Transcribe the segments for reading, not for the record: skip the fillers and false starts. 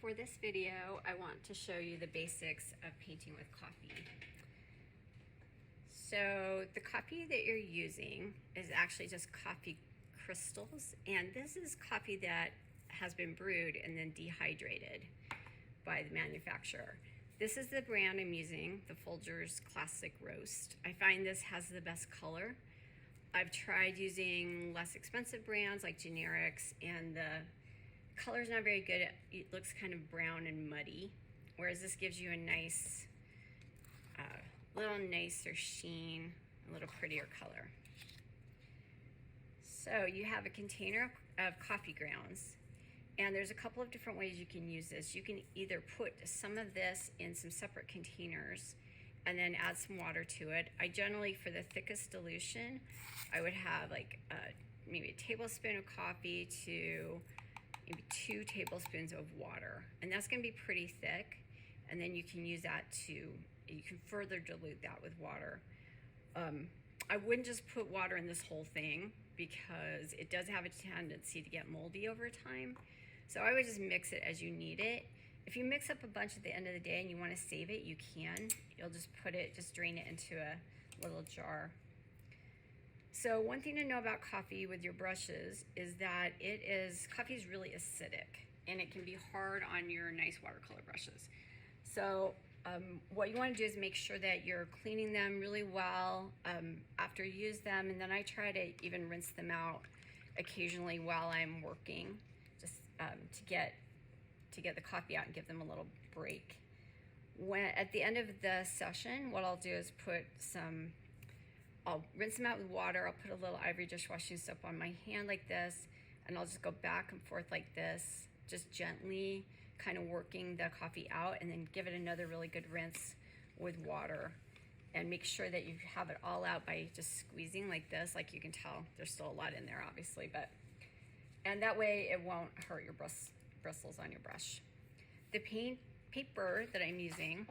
for this video, I want to show you the basics of painting with coffee. So the coffee that you're using is actually just coffee crystals, and this is coffee that has been brewed and then dehydrated by the manufacturer. This is the brand I'm using, the Folgers Classic Roast. I find this has the best color. I've tried using less expensive brands like generics, and the color's not very good. It looks kind of brown and muddy, whereas this gives you a nice, little nicer sheen, a little prettier color. So you have a container of coffee grounds, and there's a couple of different ways you can use this. You can either put some of this in some separate containers and then add some water to it. I generally, for the thickest dilution, I would have like maybe a tablespoon of coffee to maybe 2 tablespoons of water, and that's going to be pretty thick. And then you can use that you can further dilute that with water. I wouldn't just put water in this whole thing because it does have a tendency to get moldy over time. So I would just mix it as you need it. If you mix up a bunch at the end of the day and you want to save it, you can. You'll just drain it into a little jar. So one thing to know about coffee with your brushes is that coffee is really acidic, and it can be hard on your nice watercolor brushes. So what you want to do is make sure that you're cleaning them really well after you use them, and then I try to even rinse them out occasionally while I'm working, just to get the coffee out and give them a little break. At the end of the session, what I'll do is I'll rinse them out with water. I'll put a little Ivory dishwashing soap on my hand like this, and I'll just go back and forth like this, just gently kind of working the coffee out, and then give it another really good rinse with water. And make sure that you have it all out by just squeezing like this. Like you can tell, there's still a lot in there, obviously, and that way it won't hurt your bristles on your brush. The paper that I'm using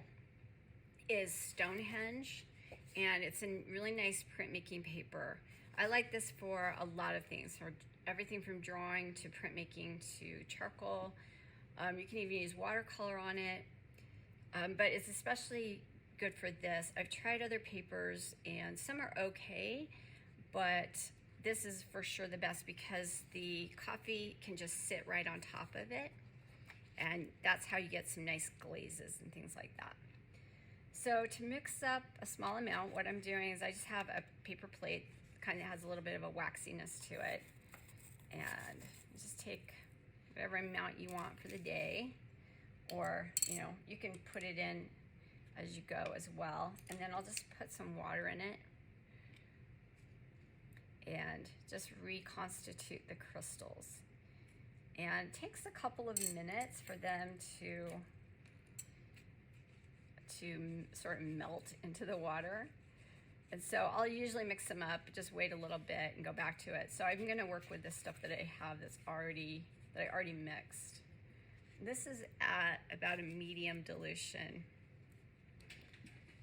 is Stonehenge, and it's a really nice printmaking paper. I like this for a lot of things, for everything from drawing to printmaking to charcoal. You can even use watercolor on it, but it's especially good for this. I've tried other papers and some are okay, but this is for sure the best because the coffee can just sit right on top of it, and that's how you get some nice glazes and things like that. So to mix up a small amount, what I'm doing is I just have a paper plate, kind of has a little bit of a waxiness to it, and just take whatever amount you want for the day, or you can put it in as you go as well. And then I'll just put some water in it and just reconstitute the crystals. And it takes a couple of minutes for them to sort of melt into the water. And so I'll usually mix them up, just wait a little bit and go back to it. So I'm gonna work with this stuff that I have that I already mixed. This is at about a medium dilution.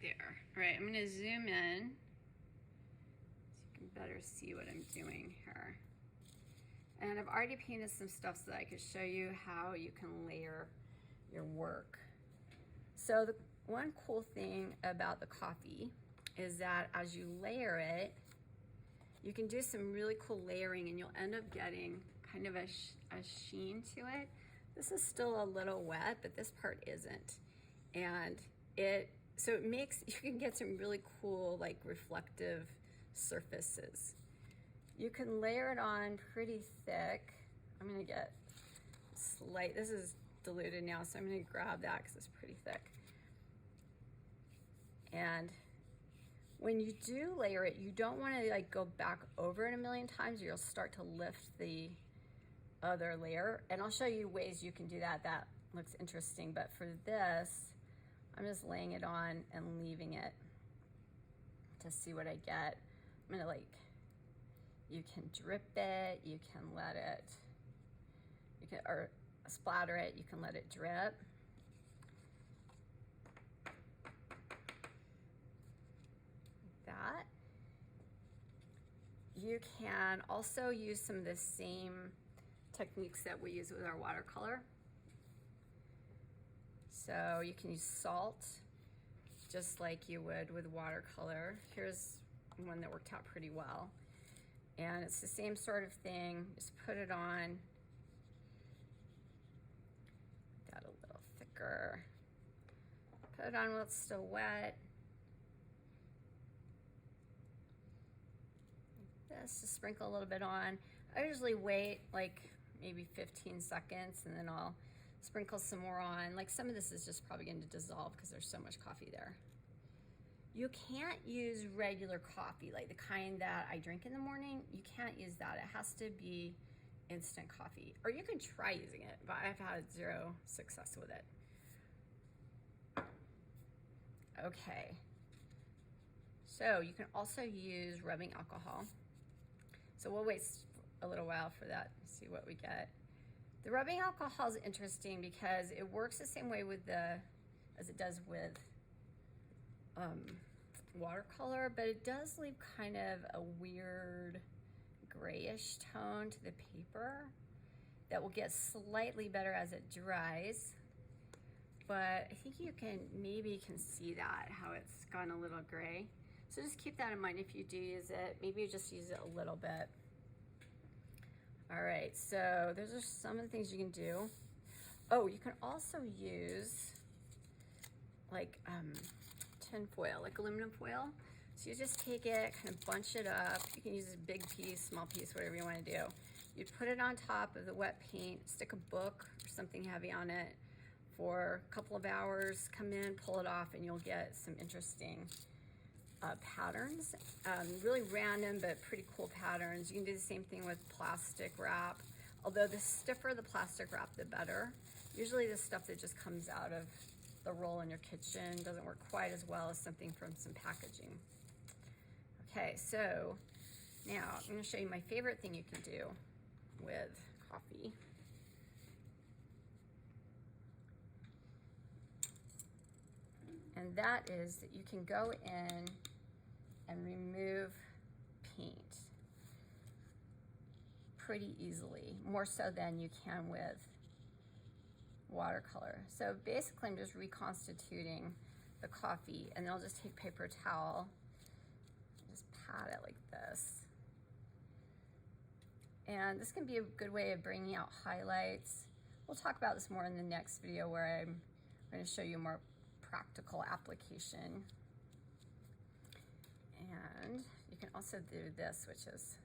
There. All right, I'm gonna zoom in so you can better see what I'm doing here. And I've already painted some stuff so that I could show you how you can layer your work. So the one cool thing about the coffee is that as you layer it, you can do some really cool layering, and you'll end up getting kind of a sheen to it. This is still a little wet, but this part isn't. And so it makes, you can get some really cool like reflective surfaces. You can layer it on pretty thick. I'm gonna get this is diluted now, so I'm gonna grab that because it's pretty thick. And when you do layer it, you don't want to like go back over it a million times, or you'll start to lift the other layer. And I'll show you ways you can do that. That looks interesting. But for this, I'm just laying it on and leaving it to see what I get. I'm gonna you can drip it, you can let it, or splatter it, you can let it drip. That. You can also use some of the same techniques that we use with our watercolor. So you can use salt just like you would with watercolor. Here's one that worked out pretty well. And it's the same sort of thing, just put it on. Got a little thicker. Put it on while it's still wet. Like this, just sprinkle a little bit on. I usually wait like maybe 15 seconds and then I'll sprinkle some more on. Like some of this is just probably going to dissolve because there's so much coffee there. You can't use regular coffee, like the kind that I drink in the morning. You can't use that. It has to be instant coffee. Or you can try using it, but I've had zero success with it. Okay. So you can also use rubbing alcohol. So we'll wait a little while for that and see what we get. The rubbing alcohol is interesting because it works the same way with as it does with watercolor, but it does leave kind of a weird grayish tone to the paper that will get slightly better as it dries. But I think you can see that, how it's gone a little gray. So just keep that in mind if you do use it. Maybe just use it a little bit. All right, so those are some of the things you can do. Oh, you can also use like tin foil, like aluminum foil. So you just take it, kind of bunch it up. You can use a big piece, small piece, whatever you want to do. You put it on top of the wet paint, stick a book or something heavy on it for a couple of hours, come in, pull it off, and you'll get some interesting patterns. Really random, but pretty cool patterns. You can do the same thing with plastic wrap. Although the stiffer the plastic wrap, the better. Usually the stuff that just comes out of the roll in your kitchen doesn't work quite as well as something from some packaging. Okay, so now I'm going to show you my favorite thing you can do with coffee. And that is that you can go in and remove paint pretty easily, more so than you can with watercolor. So basically I'm just reconstituting the coffee, and then I'll just take paper towel, just pat it like this. And this can be a good way of bringing out highlights. We'll talk about this more in the next video where I'm going to show you a more practical application. And you can also do this, which is,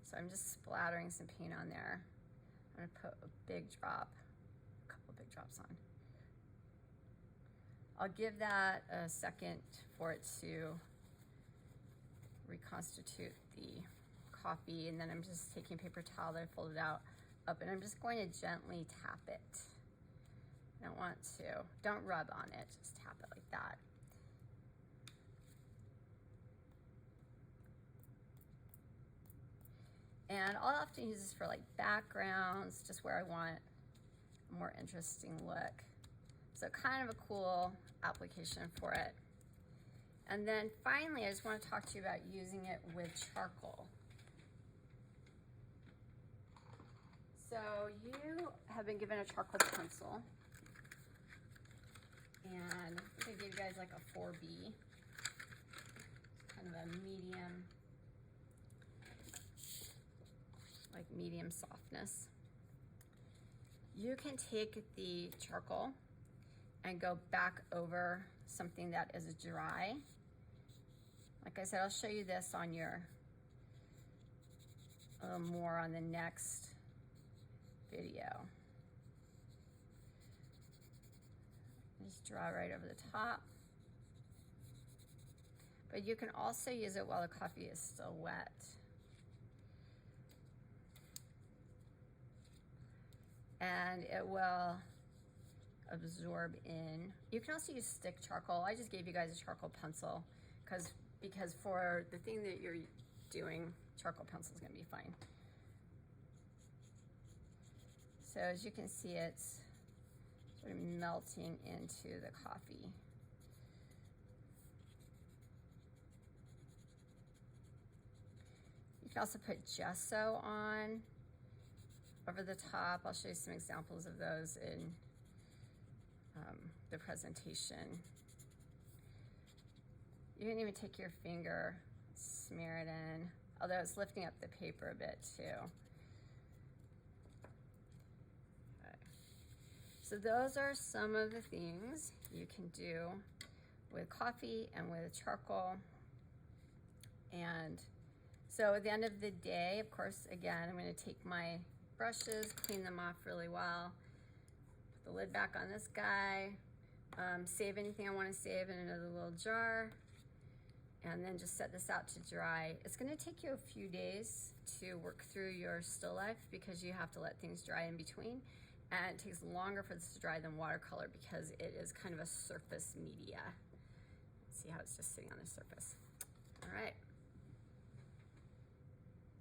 so I'm just splattering some paint on there. I'm going to put a big drop, a couple big drops on. I'll give that a second for it to reconstitute the coffee, and then I'm just taking a paper towel that I folded out up, and I'm just going to gently tap it. I don't want to, don't rub on it, just tap it like that. And I'll often use this for like backgrounds, just where I want a more interesting look. So kind of a cool application for it. And then finally, I just want to talk to you about using it with charcoal. So you have been given a charcoal pencil, and I'm going to give you guys like a 4B, kind of a medium softness. You can take the charcoal and go back over something that is dry. Like I said, I'll show you this on a little more on the next video. Just draw right over the top. But you can also use it while the coffee is still wet. And it will absorb in. You can also use stick charcoal. I just gave you guys a charcoal pencil because for the thing that you're doing, charcoal pencil is going to be fine. So as you can see, it's sort of melting into the coffee. You can also put gesso on over the top. I'll show you some examples of those in the presentation. You can even take your finger, smear it in, although it's lifting up the paper a bit too. Okay. So those are some of the things you can do with coffee and with charcoal. And so at the end of the day, of course, again, I'm going to take my brushes, clean them off really well, put the lid back on this guy, save anything I want to save in another little jar, and then just set this out to dry. It's going to take you a few days to work through your still life because you have to let things dry in between, and it takes longer for this to dry than watercolor because it is kind of a surface media. See how it's just sitting on the surface. All right.